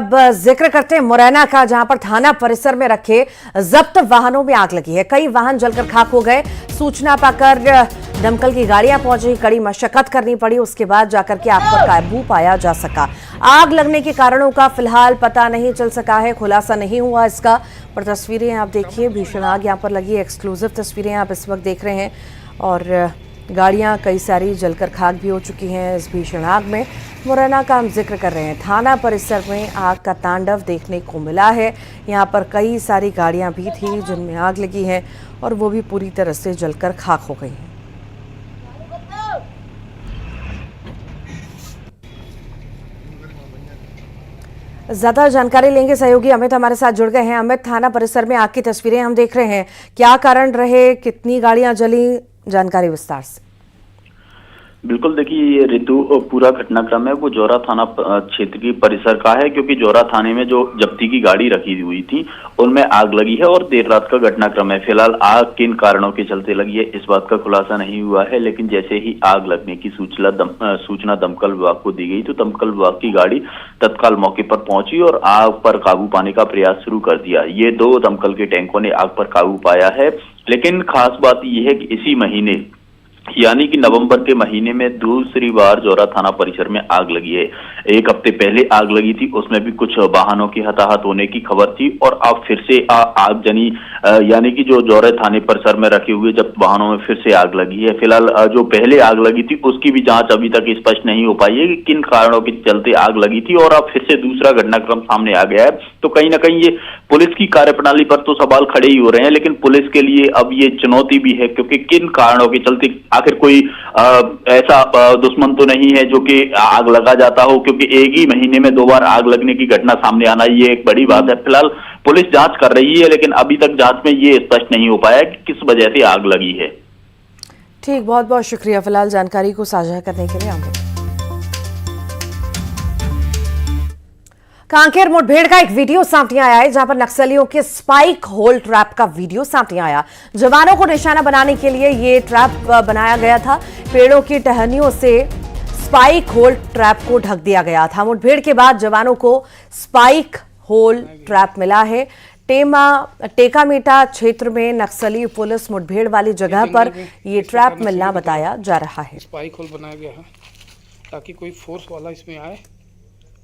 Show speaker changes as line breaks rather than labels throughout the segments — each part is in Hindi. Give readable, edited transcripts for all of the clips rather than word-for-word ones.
अब जिक्र करते हैं मुरैना का, जहां पर थाना परिसर में रखे जब्त वाहनों में आग लगी है। कई वाहन जलकर खाक हो गए। सूचना पाकर दमकल की गाड़ियां पहुंची, कड़ी मशक्कत करनी पड़ी, उसके बाद जाकर के आग पर काबू पाया जा सका। आग लगने के कारणों का फिलहाल पता नहीं चल सका है, खुलासा नहीं हुआ इसका। पर तस्वीरें आप देखिए, भीषण आग यहां पर लगी। एक्सक्लूसिव तस्वीरें आप इस वक्त देख रहे हैं और गाड़ियां कई सारी जलकर खाक भी हो चुकी हैं इस भीषण आग में। मुरैना का हम जिक्र कर रहे हैं। थाना परिसर में आग का तांडव देखने को मिला है। यहां पर कई सारी गाड़ियां भी थी जिनमें आग लगी है और वो भी पूरी तरह से जलकर खाक हो गई हैं। ज्यादा जानकारी लेंगे, सहयोगी अमित हमारे साथ जुड़ गए हैं। अमित, थाना परिसर में आग की तस्वीरें हम देख रहे हैं, क्या कारण रहे, कितनी गाड़ियां जली, जानकारी विस्तार से।
बिल्कुल, देखिए ये ऋतु पूरा घटनाक्रम है वो जौरा थाना क्षेत्र की परिसर का है, क्योंकि जौरा थाने में जो जब्ती की गाड़ी रखी हुई थी उनमें आग लगी है और देर रात का घटनाक्रम है। फिलहाल आग किन कारणों के चलते लगी है इस बात का खुलासा नहीं हुआ है, लेकिन जैसे ही आग लगने की सूचना दमकल विभाग को दी गई तो दमकल विभाग की गाड़ी तत्काल मौके पर पहुंची और आग पर काबू पाने का प्रयास शुरू कर दिया। ये 2 दमकल के टैंकों ने आग पर काबू पाया है, लेकिन खास बात यह है कि इसी महीने यानी कि नवंबर के महीने में दूसरी बार जौरा थाना परिसर में आग लगी है। 1 हफ्ते पहले आग लगी थी, उसमें भी कुछ वाहनों की हताहत होने की खबर थी और अब फिर से आग जनी, यानी कि जो जौरा थाने परिसर में रखे हुए जब वाहनों में फिर से आग लगी है। फिलहाल जो पहले आग लगी थी उसकी भी जांच अभी तक स्पष्ट नहीं हो पाई है कि किन कारणों के चलते आग लगी थी और अब फिर से दूसरा घटनाक्रम सामने आ गया है। तो कहीं ना कहीं ये पुलिस की कार्यप्रणाली पर तो सवाल खड़े ही हो रहे हैं, लेकिन पुलिस के लिए अब ये चुनौती भी है, क्योंकि किन कारणों के चलते आखिर कोई ऐसा दुश्मन तो नहीं है जो कि आग लगा जाता हो, क्योंकि एक ही महीने में 2 बार आग लगने की घटना सामने आना ये एक बड़ी बात है। फिलहाल पुलिस जांच कर रही है, लेकिन अभी तक जांच में ये स्पष्ट नहीं हो पाया कि किस वजह से आग लगी है।
ठीक, बहुत बहुत शुक्रिया फिलहाल जानकारी को साझा करने के लिए। कांकेर मुठभेड़ का एक वीडियो सामने आया है, जहां पर नक्सलियों के स्पाइक होल ट्रैप का वीडियो सामने आया। जवानों को निशाना बनाने के लिए ये ट्रैप बनाया गया था। पेड़ों की टहनियों से स्पाइक होल ट्रैप को ढक दिया गया था। मुठभेड़ के बाद जवानों को स्पाइक होल ट्रैप मिला है। टेकामीटा क्षेत्र में नक्सली पुलिस मुठभेड़ वाली जगह पर ये ट्रैप मिलना बताया जा रहा है।
स्पाइक होल बनाया गया है ताकि कोई फोर्स वाला इसमें आए।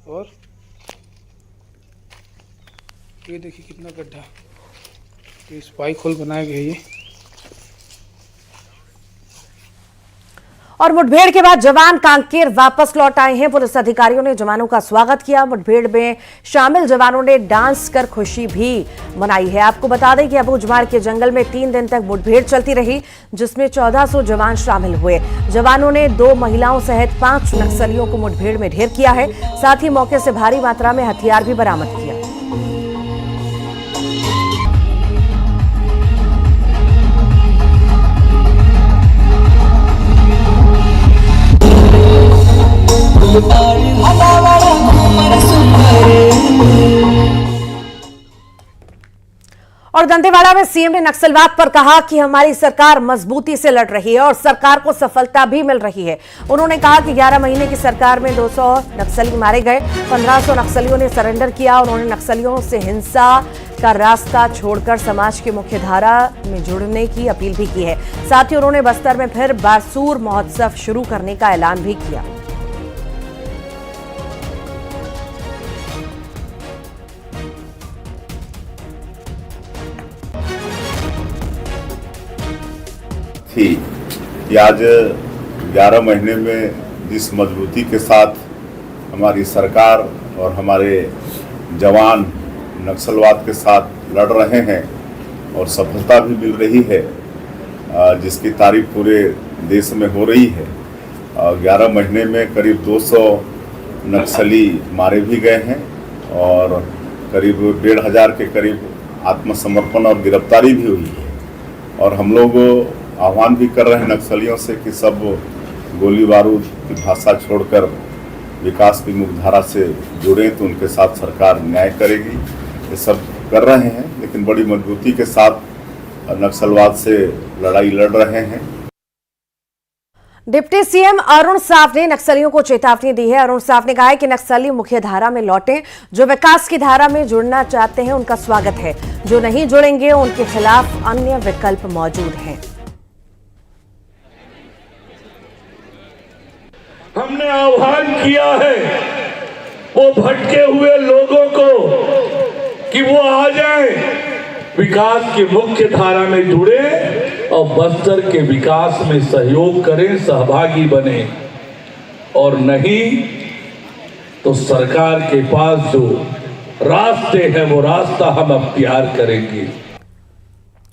और ये देखिए कितना गड्ढा, ये स्पाइक होल बनाया गया है।
और मुठभेड़ के बाद जवान कांकेर वापस लौट आए हैं। पुलिस अधिकारियों ने जवानों का स्वागत किया। मुठभेड़ में शामिल जवानों ने डांस कर खुशी भी मनाई है। आपको बता दें कि अबूझमाड़ के जंगल में 3 दिन तक मुठभेड़ चलती रही, जिसमें 1400 जवान शामिल हुए। जवानों ने 2 महिलाओं सहित 5 नक्सलियों को मुठभेड़ में ढेर किया है। साथ ही मौके से भारी मात्रा में हथियार भी बरामद किया। और दंतेवाड़ा में सीएम ने नक्सलवाद पर कहा कि हमारी सरकार मजबूती से लड़ रही है और सरकार को सफलता भी मिल रही है। उन्होंने कहा कि 11 महीने की सरकार में 200 नक्सली मारे गए, 1500 नक्सलियों ने सरेंडर किया। उन्होंने नक्सलियों से हिंसा का रास्ता छोड़कर समाज की मुख्य धारा में जुड़ने की अपील भी की है। साथ ही उन्होंने बस्तर में फिर बारसूर महोत्सव शुरू करने का ऐलान भी किया।
कि आज 11 महीने में जिस मजबूती के साथ हमारी सरकार और हमारे जवान नक्सलवाद के साथ लड़ रहे हैं और सफलता भी मिल रही है, जिसकी तारीफ पूरे देश में हो रही है। 11 महीने में करीब 200 नक्सली मारे भी गए हैं और करीब 1500 के करीब आत्मसमर्पण और गिरफ्तारी भी हुई है। और हम लोग आह्वान भी कर रहे हैं नक्सलियों से कि सब गोली बारूद की भाषा छोड़कर विकास की मुख्यधारा से जुड़ें, तो उनके साथ सरकार न्याय करेगी। ये सब कर रहे हैं, लेकिन बड़ी मजबूती के साथ नक्सलवाद से लड़ाई लड़ रहे हैं।
डिप्टी सीएम अरुण साव ने नक्सलियों को चेतावनी दी है। अरुण साव ने कहा है कि नक्सली मुख्य धारा में लौटें। जो विकास की धारा में जुड़ना चाहते हैं उनका स्वागत है, जो नहीं जुड़ेंगे उनके खिलाफ अन्य विकल्प मौजूद हैं।
हमने आह्वान किया है वो भटके हुए लोगों को कि वो आ जाएं, विकास की मुख्य धारा में जुड़े और बस्तर के विकास में सहयोग करें, सहभागी बने, और नहीं तो सरकार के पास जो रास्ते हैं वो रास्ता हम अख्तियार करेंगे।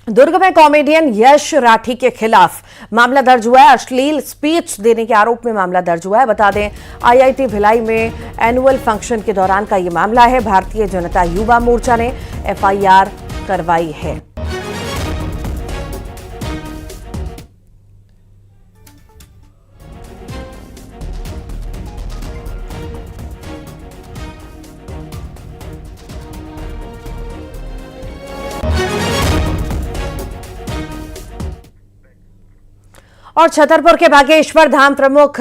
दुर्ग में कॉमेडियन यश राठी के खिलाफ मामला दर्ज हुआ है। अश्लील स्पीच देने के आरोप में मामला दर्ज हुआ है। बता दें, आईआईटी भिलाई में एनुअल फंक्शन के दौरान का ये मामला है। भारतीय जनता युवा मोर्चा ने एफआईआर करवाई है। और छतरपुर के बागेश्वर धाम प्रमुख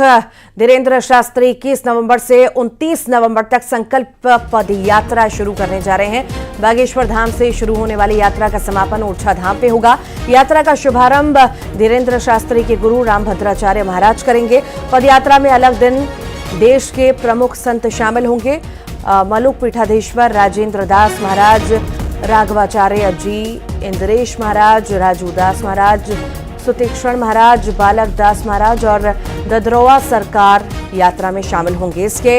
धीरेन्द्र शास्त्री 21 नवंबर से 29 नवंबर तक संकल्प पद यात्रा शुरू करने जा रहे हैं। बागेश्वर धाम से शुरू होने वाली यात्रा का समापन ओरछा धाम पे होगा। यात्रा का शुभारंभ धीरेन्द्र शास्त्री के गुरु रामभद्राचार्य महाराज करेंगे। पदयात्रा में अलग दिन देश के प्रमुख संत शामिल होंगे। मलुक पीठाधीश्वर राजेंद्र दास महाराज, राघवाचार्य जी, इंद्रेश महाराज, राजू दास महाराज, सुतीक्षण महाराज, बालक दास महाराज और ददरोआ सरकार यात्रा में शामिल होंगे। इसके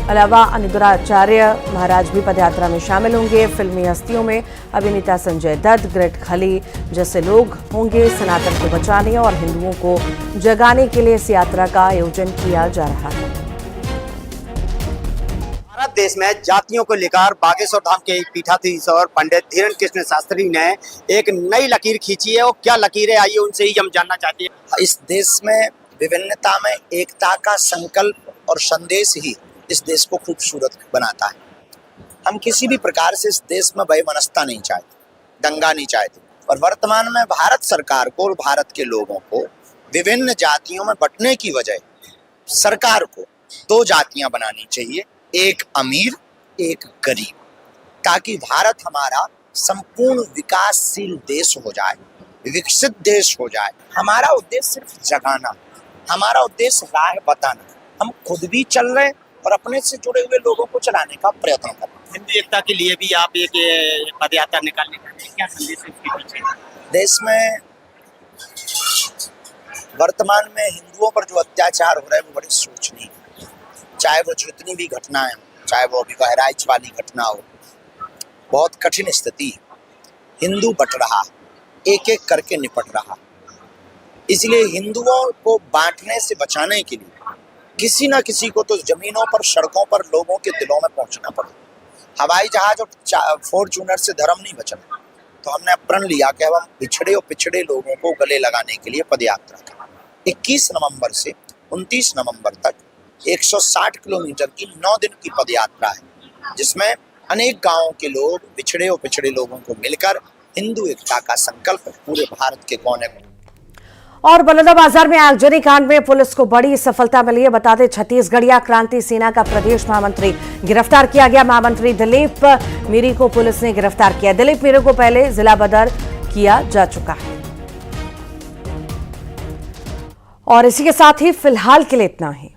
अलावा अनिरुद्धाचार्य महाराज भी पदयात्रा में शामिल होंगे। फिल्मी हस्तियों में अभिनेता संजय दत्त, ग्रेट खली जैसे लोग होंगे। सनातन को बचाने और हिंदुओं को जगाने के लिए इस यात्रा का आयोजन किया जा रहा है।
भारत देश में जातियों को लेकर बागेश्वर धाम के पीठाधीश्वर पंडित धीरेन्द्र कृष्ण शास्त्री ने एक नई लकीर खींची है। और क्या लकीर है, आइए उनसे ही हम जानना चाहते हैं।
इस देश में विभिन्नता में एकता का संकल्प और संदेश ही इस देश को खूबसूरत बनाता है। हम किसी भी प्रकार से इस देश में वैमनस्यता नहीं चाहते, दंगा नहीं चाहते। और वर्तमान में भारत सरकार को और भारत के लोगों को विभिन्न जातियों में बंटने की वजह सरकार को दो जातियां बनानी चाहिए, एक अमीर एक गरीब, ताकि भारत हमारा संपूर्ण विकासशील देश हो जाए, विकसित देश हो जाए। हमारा उद्देश्य सिर्फ जगाना, हमारा उद्देश्य राह बताना। हम खुद भी चल रहे हैं और अपने से जुड़े हुए लोगों को चलाने का प्रयत्न कर रहे हैं।
हिंदू एकता के लिए भी आप एक पदयात्रा निकालने का क्या संदेश है इसके पीछे?
देश में वर्तमान में हिंदुओं पर जो अत्याचार हो रहा है वो बड़ी सोचनीय है। चाहे वो जितनी भी घटनाएं हो, चाहे वो अभी बहराइच वाली घटना हो, बहुत कठिन स्थिति है। हिंदू बट रहा, एक एक करके निपट रहा। इसलिए हिंदुओं को बांटने से बचाने के लिए किसी न किसी को तो जमीनों पर, सड़कों पर लोगों के दिलों में पहुंचना पड़े। हवाई जहाज और फॉर्च्यूनर से धर्म नहीं बचना। तो हमने प्रण लिया कि अब हम बिछड़े और पिछड़े लोगों को गले लगाने के लिए पदयात्रा करें। 21 नवंबर से 29 नवंबर तक 160 किलोमीटर की 9 दिन की पदयात्रा है, जिसमें अनेक गांवों के लोग, बिछड़े और पिछड़े लोगों को मिलकर हिंदू एकता का संकल्प पूरे भारत के कोने में।
और बलौदाबाजार में आगजनी कांड में पुलिस को बड़ी सफलता मिली है। बता दें, छत्तीसगढ़िया क्रांति सेना का प्रदेश महामंत्री गिरफ्तार किया गया। महामंत्री दिलीप मीरी को पुलिस ने गिरफ्तार किया। दिलीप मीरी को पहले जिला बदर किया जा चुका है। और इसी के साथ ही फिलहाल के लिए इतना ही।